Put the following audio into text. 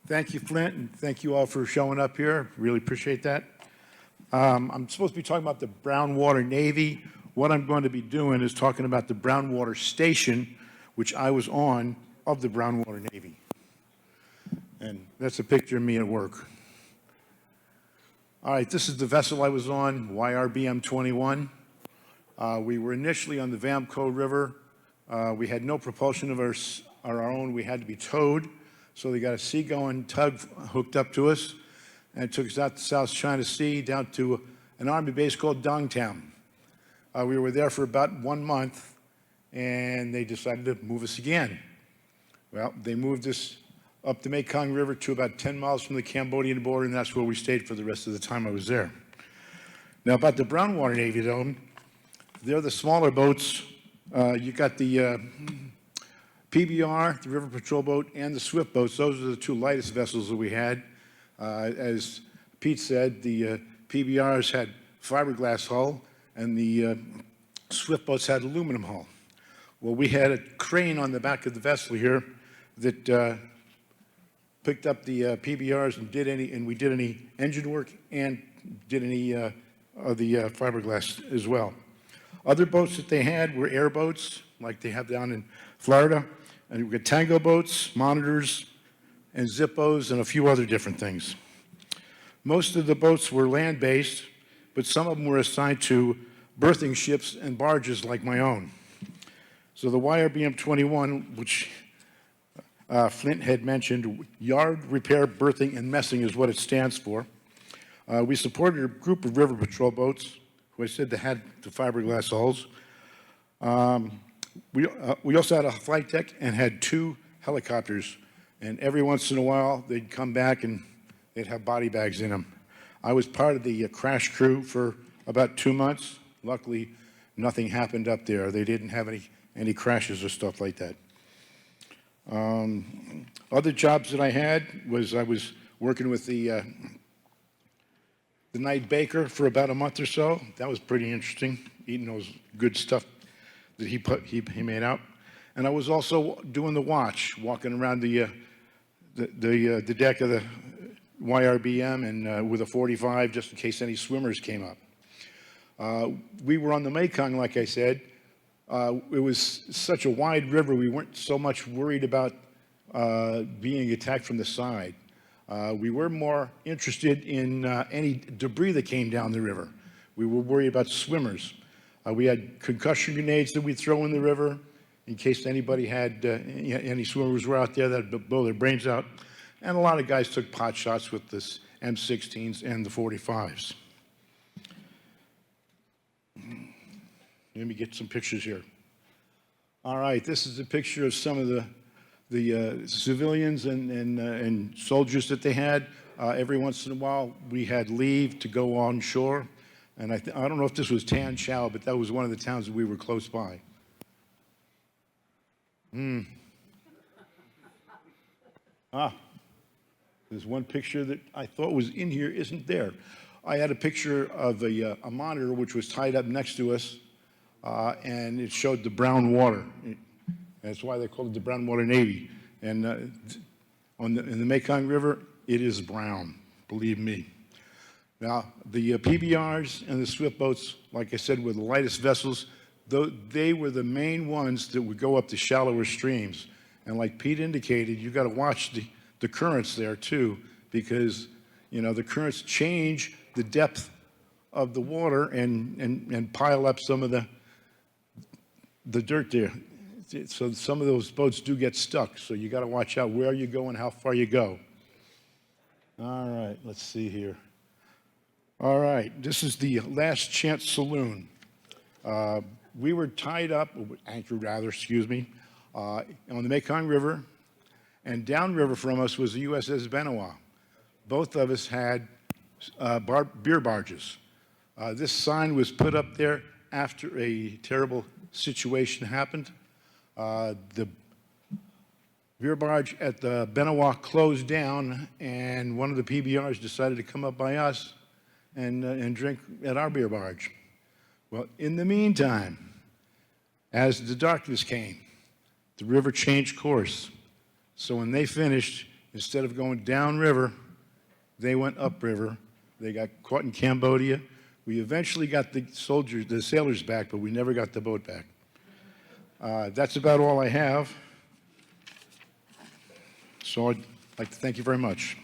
Thank you, Flint, and thank you all for showing up here. Really appreciate that. I'm supposed to be talking about the Brownwater Navy. What I'm going to be doing is talking about the Brownwater Station, which I was on of the Brownwater Navy. And that's a picture of me at work. All right, this is the vessel I was on, YRBM 21. We were initially on the Vamco River. We had no propulsion of our own. We had to be towed. So they got a seagoing tug hooked up to us, and it took us out to South China Sea down to an Army base called Dongtown. We were there for about 1 month, and they decided to move us again. Well, they moved us up the Mekong River to about 10 miles from the Cambodian border, and that's where we stayed for the rest of the time I was there. Now, about the Brownwater Navy, though, they're the smaller boats. You got the PBR, the River Patrol Boat, and the Swift boats. Those are the two lightest vessels that we had. As Pete said, the PBRs had fiberglass hull, and the Swift boats had aluminum hull. Well, we had a crane on the back of the vessel here that picked up the PBRs and we did any engine work and did any of the fiberglass as well. Other boats that they had were airboats, like they have down in Florida, and we got tango boats, monitors, and zippos, and a few other different things. Most of the boats were land-based, but some of them were assigned to berthing ships and barges like my own. So the YRBM 21, which Flint had mentioned, Yard Repair, Berthing, and Messing is what it stands for. We supported a group of river patrol boats, who I said they had the fiberglass hulls. We also had a flight deck and had 2 helicopters, and every once in a while they'd come back and they'd have body bags in them. I was part of the crash crew for about 2 months. Luckily, nothing happened up there. They didn't have any crashes or stuff like that. Other jobs that I had was I was working with the night baker for about a month or so. That was pretty interesting, eating those good stuff that he made out. And I was also doing the watch, walking around the deck of the YRBM and with a 45 just in case any swimmers came up. We were on the Mekong, like I said. It was such a wide river, we weren't so much worried about being attacked from the side. We were more interested in any debris that came down the river. We were worried about swimmers. We had concussion grenades that we'd throw in the river in case anybody had, any swimmers were out there that would blow their brains out. And a lot of guys took pot shots with the M16s and the 45s. Let me get some pictures here. All right, this is a picture of some of the civilians and soldiers that they had. Every once in a while, we had leave to go on shore. And I don't know if this was Tan Chau, but that was one of the towns that we were close by. There's one picture that I thought was in here, isn't there. I had a picture of a monitor which was tied up next to us, and it showed the brown water. That's why they called it the Brownwater Navy. And in the Mekong River, it is brown, believe me. Now, the PBRs and the Swift boats, like I said, were the lightest vessels. They were the main ones that would go up the shallower streams. And like Pete indicated, you got to watch the currents there too, because the currents change the depth of the water and pile up some of the dirt there. So some of those boats do get stuck. So you got to watch out where you go and how far you go. All right, let's see here. All right, this is the Last Chance Saloon. We were tied up, anchored rather, excuse me, on the Mekong River, and downriver from us was the USS Vietnam. Both of us had beer barges. This sign was put up there after a terrible situation happened. The beer barge at the Benoit closed down, and one of the PBRs decided to come up by us and drink at our beer barge. Well, in the meantime, as the darkness came, the river changed course. So when they finished, Instead of going downriver, they went upriver. They got caught in Cambodia. We eventually got the sailors back, but we never got the boat back. That's about all I have. So I'd like to thank you very much.